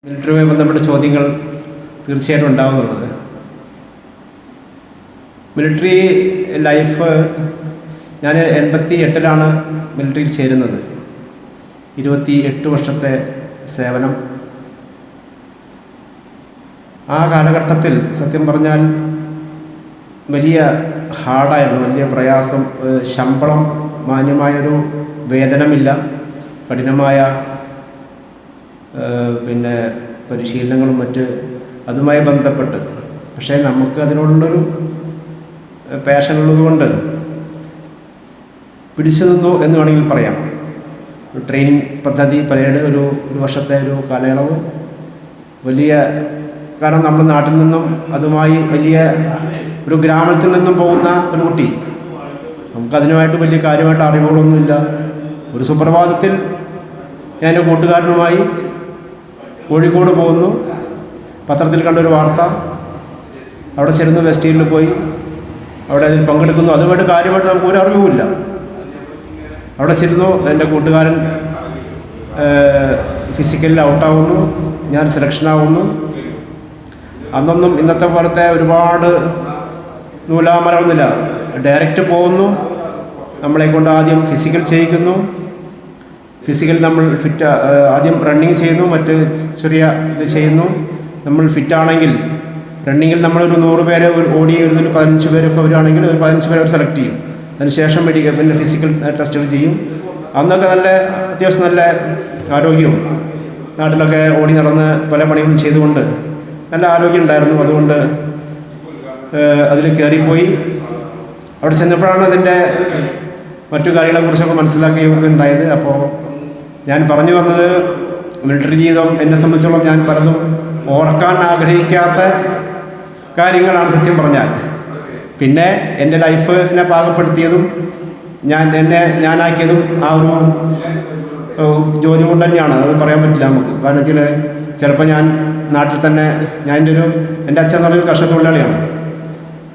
മിലിറ്ററിയുമായി ബന്ധപ്പെട്ട ചോദ്യങ്ങൾ തീർച്ചയായിട്ടും ഉണ്ടാകുന്നുള്ളത്. മിലിറ്ററി ലൈഫ് ഞാൻ 88-ലാണ് മിലിറ്ററിയിൽ ചേരുന്നത്. 28 വർഷത്തെ സേവനം. ആ കാലഘട്ടത്തിൽ സത്യം പറഞ്ഞാൽ വലിയ ഹാർഡായിരുന്നു, വലിയ പ്രയാസം. ശമ്പളം, മാന്യമായൊരു വേതനമില്ല, കഠിനമായ പിന്നെ പരിശീലനങ്ങളും മറ്റ് അതുമായി ബന്ധപ്പെട്ട്. പക്ഷേ നമുക്ക് അതിനുള്ളൊരു പാഷനുള്ളത് കൊണ്ട് പിടിച്ചു നിന്നു എന്ന് വേണമെങ്കിൽ പറയാം. ട്രെയിനിങ് പദ്ധതി പരേഡ് ഒരു വർഷത്തെ ഒരു കാലയളവ് വലിയ, കാരണം നമ്മുടെ നാട്ടിൽ നിന്നും അതുമായി വലിയ ഒരു ഗ്രാമത്തിൽ നിന്നും പോകുന്ന ഒരു കുട്ടി, നമുക്കതിനുമായിട്ട് വലിയ കാര്യമായിട്ട് അറിവുകളൊന്നുമില്ല. ഒരു സുപ്രഭാതത്തിൽ ഞാൻ എൻ്റെ കൂട്ടുകാരനുമായി കോഴിക്കോട് പോകുന്നു. പത്രത്തിൽ കണ്ടൊരു വാർത്ത, അവിടെ ചെല്ലുന്നു, വെസ്റ്റ് ഹില്ലിൽ പോയി അവിടെ അതിൽ പങ്കെടുക്കുന്നു. അതുമായിട്ട് കാര്യമായിട്ട് നമുക്ക് ഒരു അറിവുമില്ല. അവിടെ ചെല്ലുന്നു, എൻ്റെ കൂട്ടുകാരൻ ഫിസിക്കലിൽ ഔട്ടാവുന്നു, ഞാൻ സെലക്ഷനാവുന്നു. അന്നൊന്നും ഇന്നത്തെ പോലത്തെ ഒരുപാട് നൂലാമലമൊന്നുമില്ല. ഡയറക്റ്റ് പോകുന്നു, നമ്മളെ കൊണ്ട് ആദ്യം ഫിസിക്കൽ ചെയ്യിക്കുന്നു. ഫിസിക്കൽ നമ്മൾ ഫിറ്റ്, ആദ്യം റണ്ണിങ് ചെയ്യുന്നു, മറ്റ് ചെറിയ ഇത് ചെയ്യുന്നു. നമ്മൾ ഫിറ്റാണെങ്കിൽ റണ്ണിങ്ങിൽ നമ്മളൊരു 100 പേരെ ഓടി ഒരു 15 പേരൊക്കെ വരികയാണെങ്കിൽ ഒരു 15 പേരെ അവർ സെലക്ട് ചെയ്യും. അതിനുശേഷം പിന്നെ ഫിസിക്കൽ ടെസ്റ്റുകൾ ചെയ്യും. അന്നൊക്കെ അത്യാവശ്യം നല്ല ആരോഗ്യവും, നാട്ടിലൊക്കെ ഓടി നടന്ന് പല പണികളും ചെയ്തുകൊണ്ട് നല്ല ആരോഗ്യം ഉണ്ടായിരുന്നു. അതുകൊണ്ട് അതിൽ കയറിപ്പോയി. അവിടെ ചെന്നപ്പോഴാണ് അതിൻ്റെ മറ്റു കാര്യങ്ങളെക്കുറിച്ചൊക്കെ മനസ്സിലാക്കുകയൊക്കെ ഉണ്ടായത്. അപ്പോൾ ഞാൻ പറഞ്ഞു വന്നത്, മിലിറ്ററി ജീവിതം എന്നെ സംബന്ധിച്ചോളം ഞാൻ പലതും ഓർക്കാൻ ആഗ്രഹിക്കാത്ത കാര്യങ്ങളാണ് സത്യം പറഞ്ഞാൽ. പിന്നെ എൻ്റെ ലൈഫിനെ പാകപ്പെടുത്തിയതും ഞാനാക്കിയതും ആ ഒരു ജോലി കൊണ്ട് തന്നെയാണ്. അത് പറയാൻ പറ്റില്ല നമുക്ക്. കാരണം വെച്ചാൽ ചിലപ്പോൾ ഞാൻ നാട്ടിൽ തന്നെ, എൻ്റെ അച്ഛൻ പറഞ്ഞൊരു കർഷകത്തൊഴിലാളിയാണ്.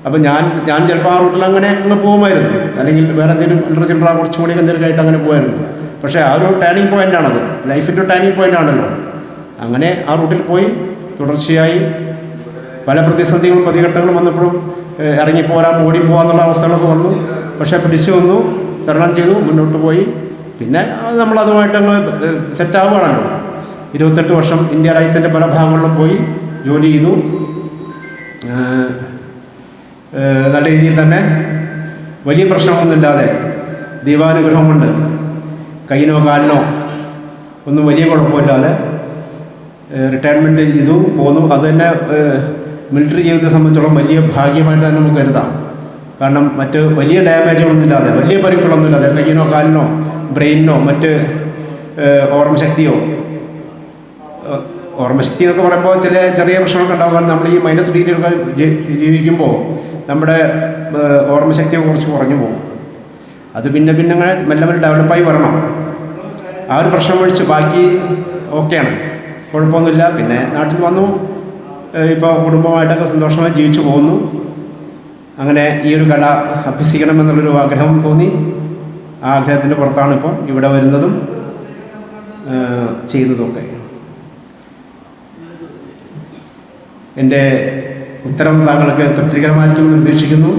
അപ്പോൾ ഞാൻ ചിലപ്പോൾ ആ റൂട്ടിൽ അങ്ങനെ പോകുമായിരുന്നു, അല്ലെങ്കിൽ വേറെ എന്തെങ്കിലും ചില്ലറ കുറച്ചും കൂടി എന്തെങ്കിലും ആയിട്ട് അങ്ങനെ പോകുമായിരുന്നു. പക്ഷേ ആ ഒരു ടേണിംഗ് പോയിൻ്റാണത്, ലൈഫിൻ്റെ ടേണിംഗ് പോയിൻ്റ് ആണല്ലോ. അങ്ങനെ ആ റൂട്ടിൽ പോയി തുടർച്ചയായി പല പ്രതിസന്ധികളും പ്രതിഘട്ടങ്ങളും വന്നപ്പോഴും ഇറങ്ങിപ്പോരാൻ ഓടിപ്പോകാന്നുള്ള അവസ്ഥകളൊക്കെ വന്നു. പക്ഷേ പിടിച്ചു വന്നു, തരണം ചെയ്തു, മുന്നോട്ട് പോയി. പിന്നെ നമ്മളതുമായിട്ട് അങ്ങ് സെറ്റാവുകയാണല്ലോ. 28 വർഷം ഇന്ത്യ രാജ്യത്തിൻ്റെ പല ഭാഗങ്ങളിലും പോയി ജോലി ചെയ്തു. നല്ല രീതിയിൽ തന്നെ വലിയ പ്രശ്നമൊന്നുമില്ലാതെ ദൈവാനുഗ്രഹം കൊണ്ട് കൈയിനോ കാലിനോ ഒന്നും വലിയ കുഴപ്പമില്ലാതെ റിട്ടയർമെൻറ്റ് ചെയ്തു പോന്നു. അത് തന്നെ മിലിറ്ററി ജീവിതത്തെ സംബന്ധിച്ചോളം വലിയ ഭാഗ്യമായിട്ട് തന്നെ നമുക്ക് കരുതാം. കാരണം മറ്റ് വലിയ ഡാമേജുകളൊന്നുമില്ലാതെ, വലിയ പരിക്കുകളൊന്നുമില്ലാതെ, കൈയിനോ കാലിനോ ബ്രെയിനിനോ മറ്റ് ഓർമ്മശക്തിയോ, ഓർമ്മശക്തി എന്നൊക്കെ പറയുമ്പോൾ ചെറിയ പ്രശ്നമൊക്കെ ഉണ്ടാകും. നമ്മൾ ഈ മൈനസ് ഡിഗ്രിയൊക്കെ ജീവിക്കുമ്പോൾ നമ്മുടെ ഓർമ്മശക്തിയെ കുറിച്ച് കുറഞ്ഞു പോകും. അത് പിന്നെ അങ്ങനെ മെല്ലെ ഡെവലപ്പായി വരണം. ആ ഒരു പ്രശ്നം ഒഴിച്ച് ബാക്കി ഓക്കെയാണ്, കുഴപ്പമൊന്നുമില്ല. പിന്നെ നാട്ടിൽ വന്നു, ഇപ്പോൾ കുടുംബമായിട്ടൊക്കെ സന്തോഷമായി ജീവിച്ചു പോകുന്നു. അങ്ങനെ ഈ ഒരു കല അഭ്യസിക്കണമെന്നുള്ളൊരു ആഗ്രഹം തോന്നി. ആ ആഗ്രഹത്തിൻ്റെ പുറത്താണ് ഇപ്പം ഇവിടെ വരുന്നതും ചെയ്യുന്നതുമൊക്കെ. എൻ്റെ ഉത്തരം താങ്കൾക്ക് തൃപ്തികരമായിരിക്കുമെന്ന് പ്രതീക്ഷിക്കുന്നു.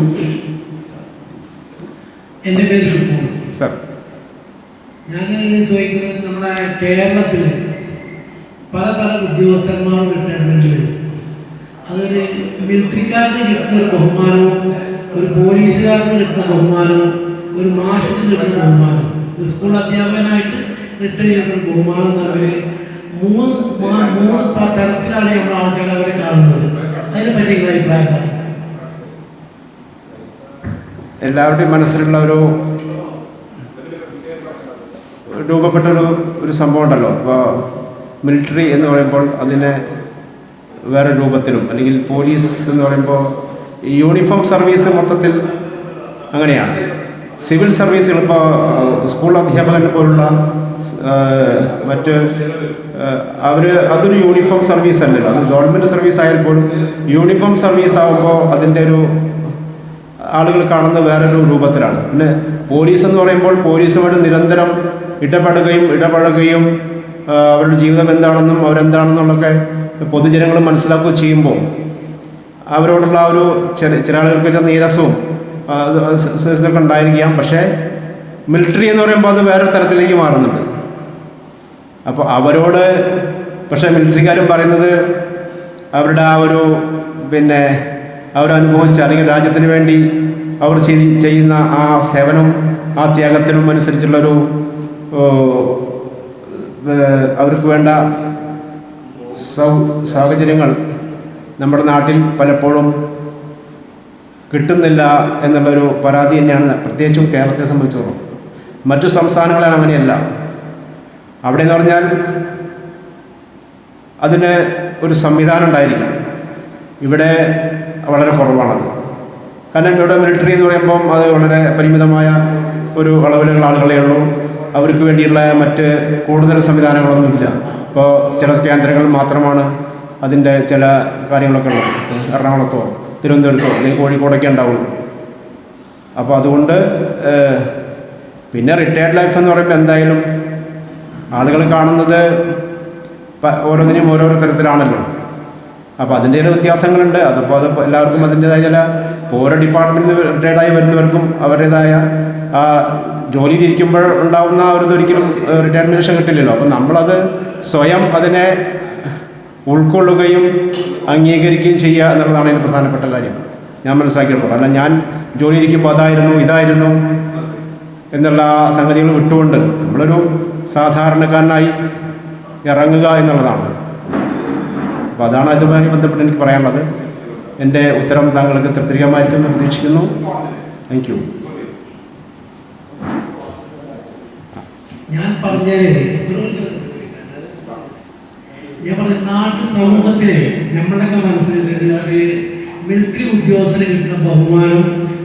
എൻ്റെ പേര് ഷുക്കൂർ സർ. ഞാൻ ചോദിക്കുന്നത്, നമ്മുടെ കേരളത്തിൽ പല ഉദ്യോഗസ്ഥന്മാരും റിട്ടയർമെൻറ്റ് വരും. അതൊരു മിലിറ്ററിക്കാരന് കിട്ടുന്ന ഒരു ബഹുമാനവും, ഒരു പോലീസുകാരന് കിട്ടുന്ന ബഹുമാനവും, ഒരു മാഷിന് കിട്ടുന്ന ബഹുമാനവും, ഒരു സ്കൂൾ അധ്യാപകനായിട്ട് റിട്ടയർ ചെയ്യുന്ന ബഹുമാനം തമ്മിൽ മൂന്ന് തരത്തിലാണ് നമ്മൾ ആൾക്കാർ അവരെ കാണുന്നത്. അതിനെ പറ്റി നിങ്ങളുടെ അഭിപ്രായം? എല്ലാവരുടെയും മനസ്സിലുള്ള രൂപപ്പെട്ടൊരു സംഭവം ഉണ്ടല്ലോ. അപ്പോൾ മിലിറ്ററി എന്ന് പറയുമ്പോൾ അതിനെ വേറെ രൂപത്തിലും, അല്ലെങ്കിൽ പോലീസ് എന്ന് പറയുമ്പോൾ യൂണിഫോം സർവീസ് മൊത്തത്തിൽ അങ്ങനെയാണ്. സിവിൽ സർവീസുകൾ, ഇപ്പോൾ സ്കൂൾ അധ്യാപകൻ പോലുള്ള മറ്റ് അതൊരു യൂണിഫോം സർവീസ് അല്ലല്ലോ. അത് ഗവൺമെൻറ് സർവീസ് ആയാൽ പോലും യൂണിഫോം സർവീസ് ആകുമ്പോൾ അതിൻ്റെ ഒരു ആളുകൾ കാണുന്നത് വേറൊരു രൂപത്തിലാണ്. പിന്നെ പോലീസ് എന്ന് പറയുമ്പോൾ പോലീസുമായിട്ട് നിരന്തരം ഇടപഴകുകയും അവരുടെ ജീവിതം എന്താണെന്നും അവരെന്താണെന്നുള്ളതൊക്കെ പൊതുജനങ്ങൾ മനസ്സിലാക്കുകയും ചെയ്യുമ്പോൾ അവരോടുള്ള ഒരു ചില ആളുകൾക്ക് നീരസവും ഇതൊക്കെ ഉണ്ടായിരിക്കാം. പക്ഷേ മിലിറ്ററി എന്ന് പറയുമ്പോൾ അത് വേറൊരു തരത്തിലേക്ക് മാറുന്നുണ്ട്. അപ്പോൾ അവരോട് പക്ഷേ മിലിറ്ററിക്കാരും പറയുന്നത് അവരുടെ ആ ഒരു അവരനുഭവിച്ച അല്ലെങ്കിൽ രാജ്യത്തിന് വേണ്ടി അവർ ചെയ്യുന്ന ആ സേവനം ആ ത്യാഗത്തിനും അനുസരിച്ചുള്ളൊരു അവർക്ക് വേണ്ട സാഹചര്യങ്ങൾ നമ്മുടെ നാട്ടിൽ പലപ്പോഴും കിട്ടുന്നില്ല എന്നുള്ളൊരു പരാതി തന്നെയാണ് പ്രത്യേകിച്ചും കേരളത്തെ സംബന്ധിച്ചിടത്തോളം. മറ്റു സംസ്ഥാനങ്ങളാണ് അങ്ങനെയല്ല. അവിടെ എന്ന് പറഞ്ഞാൽ അതിന് ഒരു സംവിധാനം ഉണ്ടായിരിക്കും. ഇവിടെ വളരെ കുറവാണത്. കാരണം ഇവിടെ മിലിറ്ററി എന്ന് പറയുമ്പം അത് വളരെ പരിമിതമായ ഒരു അളവിലുള്ള ആളുകളേ ഉള്ളൂ. അവർക്ക് വേണ്ടിയുള്ള മറ്റ് കൂടുതൽ സംവിധാനങ്ങളൊന്നുമില്ല. ഇപ്പോൾ ചില കേന്ദ്രങ്ങളിൽ മാത്രമാണ് അതിൻ്റെ ചില കാര്യങ്ങളൊക്കെ ഉള്ളത്. എറണാകുളത്തോ തിരുവനന്തപുരത്തോ അല്ലെങ്കിൽ കോഴിക്കോടൊക്കെ ഉണ്ടാവുള്ളൂ. അപ്പോൾ അതുകൊണ്ട് പിന്നെ റിട്ടയർഡ് ലൈഫ് എന്ന് പറയുമ്പോൾ എന്തായാലും ആളുകൾ കാണുന്നത് ഓരോന്നിനും ഓരോരോ തരത്തിലാണല്ലോ. അപ്പോൾ അതിൻ്റെ ചില വ്യത്യാസങ്ങളുണ്ട്. അതിപ്പോൾ എല്ലാവർക്കും അതിൻ്റേതായ ചില ഓരോ ഡിപ്പാർട്ട്മെൻറ്റിൽ നിന്ന് റിട്ടയർഡായി വരുന്നവർക്കും അവരുടേതായ ആ ജോലി ഇരിക്കുമ്പോൾ ഉണ്ടാകുന്ന ഒരിക്കലും റിട്ടയർമെൻറ്റേഷൻ കിട്ടില്ലല്ലോ. അപ്പം നമ്മളത് സ്വയം അതിനെ ഉൾക്കൊള്ളുകയും അംഗീകരിക്കുകയും ചെയ്യുക എന്നുള്ളതാണ് അതിന് പ്രധാനപ്പെട്ട കാര്യം ഞാൻ മനസ്സിലാക്കിയെടുത്തോളൂ. അല്ല ഞാൻ ജോലി ഇരിക്കുമ്പോൾ ഇതായിരുന്നു എന്നുള്ള സംഗതികൾ വിട്ടുകൊണ്ട് നമ്മളൊരു സാധാരണക്കാരനായി ഇറങ്ങുക എന്നുള്ളതാണ്. അപ്പോൾ അതാണ് അതുമായി ബന്ധപ്പെട്ട് എനിക്ക് പറയാനുള്ളത്. എൻ്റെ ഉത്തരം താങ്കൾക്ക് തൃപ്തികരമായിരിക്കുമെന്ന് പ്രതീക്ഷിക്കുന്നു. Thank you. ഞാൻ പറഞ്ഞ നാട്ടു സമൂഹത്തിലെ നമ്മുടെയൊക്കെ മനസ്സിൽ ഒരു മിലിറ്ററി ഉദ്യോഗസ്ഥന് കിട്ടുന്ന ബഹുമാനം,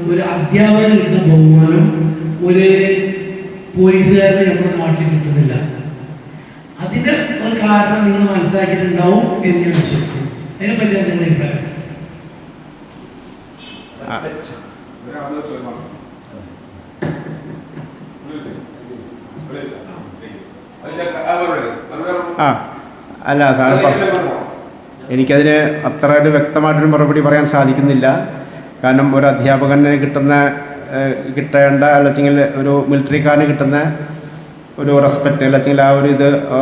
ഒരു അധ്യാപകന് കിട്ടുന്ന ബഹുമാനം ഒരു പോലീസുകാരന് നമ്മുടെ നാട്ടിൽ കിട്ടുന്നില്ല. അതിൻ്റെ ഒരു കാരണം നിങ്ങൾ മനസ്സിലാക്കിയിട്ടുണ്ടാവും എന്ന് ഞാൻ വിശ്വസിക്കുന്നു. അതിനെപ്പറ്റി നിങ്ങളുടെ അഭിപ്രായം? അല്ല സാറ് എനിക്കതിന് അത്ര ഒരു വ്യക്തമായിട്ടൊരു മറുപടി പറയാൻ സാധിക്കുന്നില്ല. കാരണം ഒരു അധ്യാപകന് കിട്ടേണ്ട അല്ലെങ്കിൽ ഒരു മിലിറ്ററിക്കാരന് കിട്ടുന്ന ഒരു റെസ്പെക്റ്റ് അല്ലെങ്കിൽ ആ ഒരു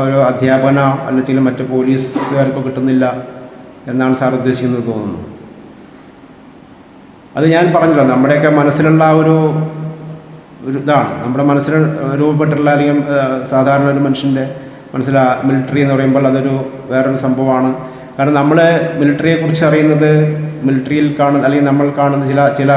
ഒരു അധ്യാപകനോ അല്ലെങ്കിൽ മറ്റ് പോലീസുകാർക്കോ കിട്ടുന്നില്ല എന്നാണ് സാർ ഉദ്ദേശിക്കുന്നത് തോന്നുന്നു. അത് ഞാൻ പറഞ്ഞല്ലോ, നമ്മുടെയൊക്കെ മനസ്സിലുള്ള ഒരു ഇതാണ് നമ്മുടെ മനസ്സിൽ രൂപപ്പെട്ടുള്ള അല്ലെങ്കിൽ സാധാരണ ഒരു മനുഷ്യൻ്റെ മനസ്സിൽ മിലിറ്ററി എന്ന് പറയുമ്പോൾ അതൊരു വേറൊരു സംഭവമാണ്. കാരണം നമ്മൾ മിലിറ്ററിയെക്കുറിച്ച് അറിയുന്നത് മിലിറ്ററിയിൽ കാണുന്ന അല്ലെങ്കിൽ നമ്മൾ കാണുന്ന ചില